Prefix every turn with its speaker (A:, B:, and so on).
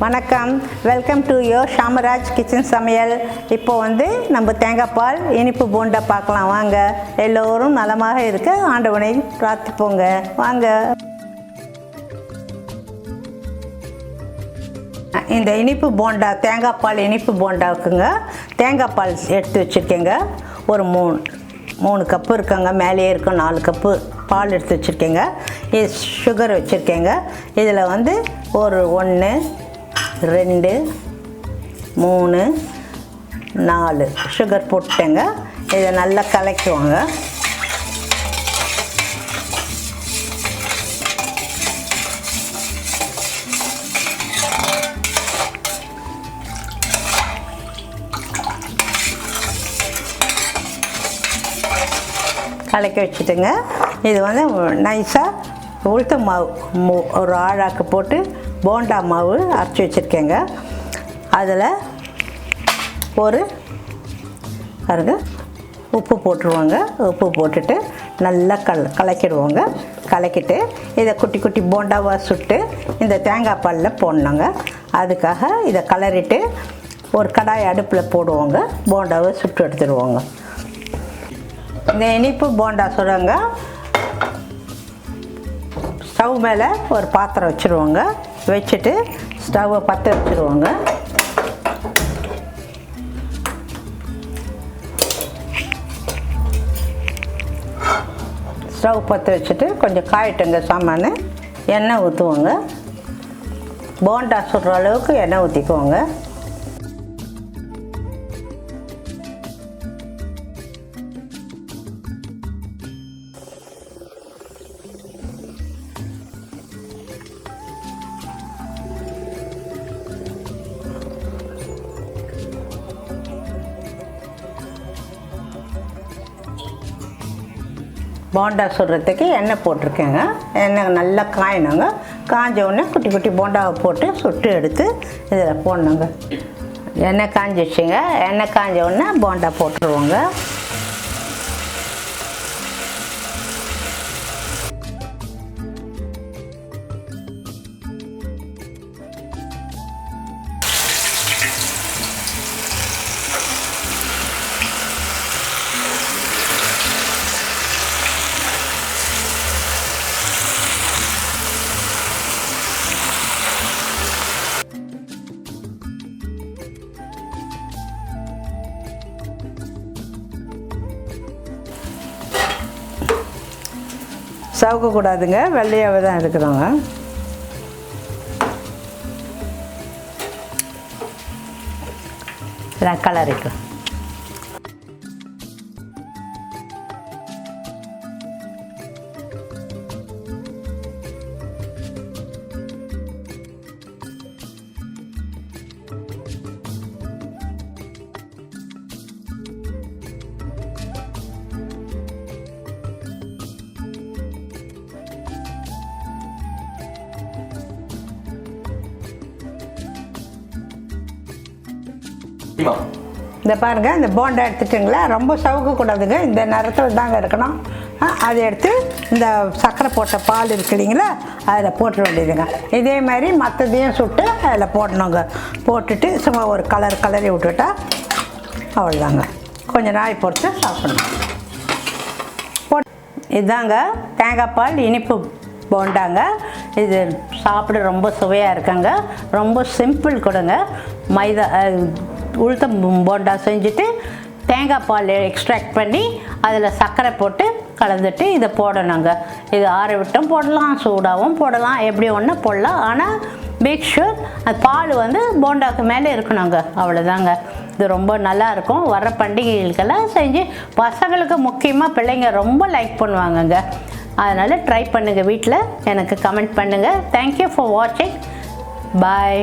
A: வணக்கம், welcome to your ஷாமராஜ் kitchen சமையல். இப்போ நம்ம தேங்காய் பால் இனிப்பு போண்டா பார்க்கலாம் வாங்க. எல்லோரும் நலமாக இருக்க ஆண்டவனை பிரார்த்திப்போங்க வாங்க. இந்த இனிப்பு போண்டா தேங்காய் பால் இனிப்பு போண்டாவுக்குங்க தேங்காய் பால் எடுத்து வச்சுருக்கேங்க. ஒரு மூணு கப்பு இருக்குங்க, மேலேயே இருக்கும் 4 கப்பு பால் எடுத்து வச்சுருக்கேங்க. இது சுகர் வச்சுருக்கேங்க. இதில் ஒரு 1 2 3 4 சுகர் போட்டுட்டேங்க. இதை நல்லா கலக்குவாங்க. கலக்கி வச்சுட்டுங்க. இது நைஸாக உளுத்த மாவு ஒரு ஆழாக்கு போட்டு போண்டா மாவு அரைச்சி வச்சுருக்கேங்க. அதில் ஒரு பாருங்க உப்பு போட்டுருவாங்க. உப்பு போட்டுட்டு நல்லா கலக்கிடுவோங்க. கலக்கிட்டு இதை குட்டி குட்டி போண்டாவாக சுட்டு இந்த தேங்காய் பாலில் போடணுங்க. அதுக்காக இதை கலரிட்டு ஒரு கடாய் அடுப்பில் போடுவோங்க. போண்டாவை சுட்டு எடுத்துடுவோங்க. இந்த இனிப்பு போண்டா சுடுங்க. ஸ்டவ் மேலே ஒரு பாத்திரம் வச்சுருவோங்க. வச்சுட்டு ஸ்டவ்வை பற்ற வச்சுருவோங்க. ஸ்டவ் பற்ற வச்சுட்டு கொஞ்சம் காயிட்டுங்க சாமான். எண்ணெய் ஊற்றுவோங்க. போண்டா சுடுற அளவுக்கு எண்ணெய் ஊற்றிக்குவோங்க. போண்டா சுடுறதுக்கு எண்ணெய் போட்டிருக்கேங்க. எண்ணெய் நல்லா காயணுங்க. காஞ்ச உடனே குட்டி குட்டி போண்டாவை போட்டு சுட்டு எடுத்து இதில் போடணுங்க. எண்ணெய் காஞ்சிடுச்சுங்க. எண்ணெய் காஞ்ச உடனே போண்டா போட்டுருவோங்க. சவுக்கக்கூடாதுங்க, வெள்ளையாகவே தான் இருக்குதுங்க. கலர் இருக்கு. இந்த பாருங்க, இந்த போண்டா எடுத்துட்டுங்களா, ரொம்ப சவுக்கக்கூடாதுங்க. இந்த நேரத்தில் தாங்க இருக்கணும். அதை எடுத்து இந்த சர்க்கரை போட்ட பால் இருக்கு இல்லைங்களா, அதில் போட்டுற வேண்டியதுங்க. இதே மாதிரி மற்றதையும் சுட்டு அதில் போடணுங்க. போட்டுட்டு சும்மா ஒரு கலரி விட்டுட்டா அவ்வளோதாங்க. கொஞ்சம் நாள் பொறுத்து சாப்பிடணும். இதுதாங்க தேங்காய் பால் இனிப்பு போண்டாங்க. இது சாப்பிட ரொம்ப சுவையாக இருக்குங்க. ரொம்ப சிம்பிள் கொடுங்க. மைதா உளுத்தம் போண்டா செஞ்சுட்டு தேங்காய் பால் எக்ஸ்ட்ராக்ட் பண்ணி அதில் சர்க்கரை போட்டு கலந்துட்டு இதை போடணுங்க. இது ஆற விட்டும் போடலாம், சூடாகவும் போடலாம், எப்படி ஒன்று போடலாம். ஆனால் மேக் ஷூர் அது பால் போண்டாவுக்கு மேலே இருக்கணுங்க. அவ்வளோதாங்க. இது ரொம்ப நல்லாயிருக்கும். வர பண்டிகைகளுக்கெல்லாம் செஞ்சு பசங்களுக்கு முக்கியமாக பிள்ளைங்க ரொம்ப லைக் பண்ணுவாங்கங்க. அதனால் ட்ரை பண்ணுங்கள் வீட்டில். எனக்கு கமெண்ட் பண்ணுங்கள். தேங்க்யூ ஃபார் வாட்சிங். பாய்.